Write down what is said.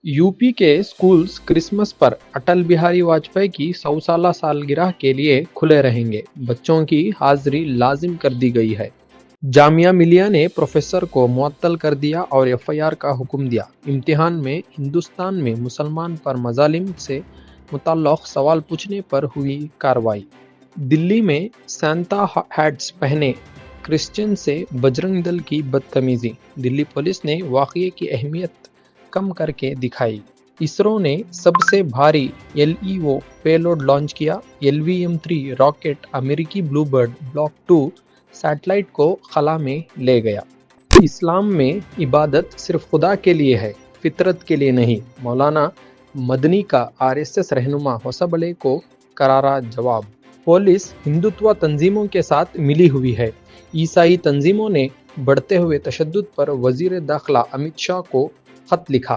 UP के schools Christmas पर अटल बिहारी वाजपेयी की 100 साला सालगिरह के लिए खुले रहेंगे। बच्चों की हाजिरी लाजिम कर दी गई है। जामिया मिलिया ने प्रोफेसर को मुअत्तल कर दिया और एफआईआर का हुक्म दिया। इम्तिहान में हिंदुस्तान में मुसलमान पर मजालिम से मुतल्लक सवाल पूछने पर हुई कार्रवाई। दिल्ली में सांता हैट्स पहने क्रिश्चियन से बजरंग दल की बदतमीजी। दिल्ली पुलिस ने वाकये की अहमियत कम करके दिखाई। इसरो ने सबसे भारी एलईओ पेलोड लॉन्च किया। LVM-3 रॉकेट अमेरिकी ब्लूबर्ड ब्लॉक 2 सैटेलाइट को खला में ले गया। इस्लाम में इबादत सिर्फ खुदा के लिए है, फितरत के लिए नहीं। मौलाना मदनी का आरएसएस रहनुमा होसबले को करारा जवाब। पुलिस हिंदुत्व तंजीमों के साथ मिली हुई है। ईसाई तंजीमों ने बढ़ते हुए तशद्दुद पर वजीर दाखिला अमित शाह को खत लिखा।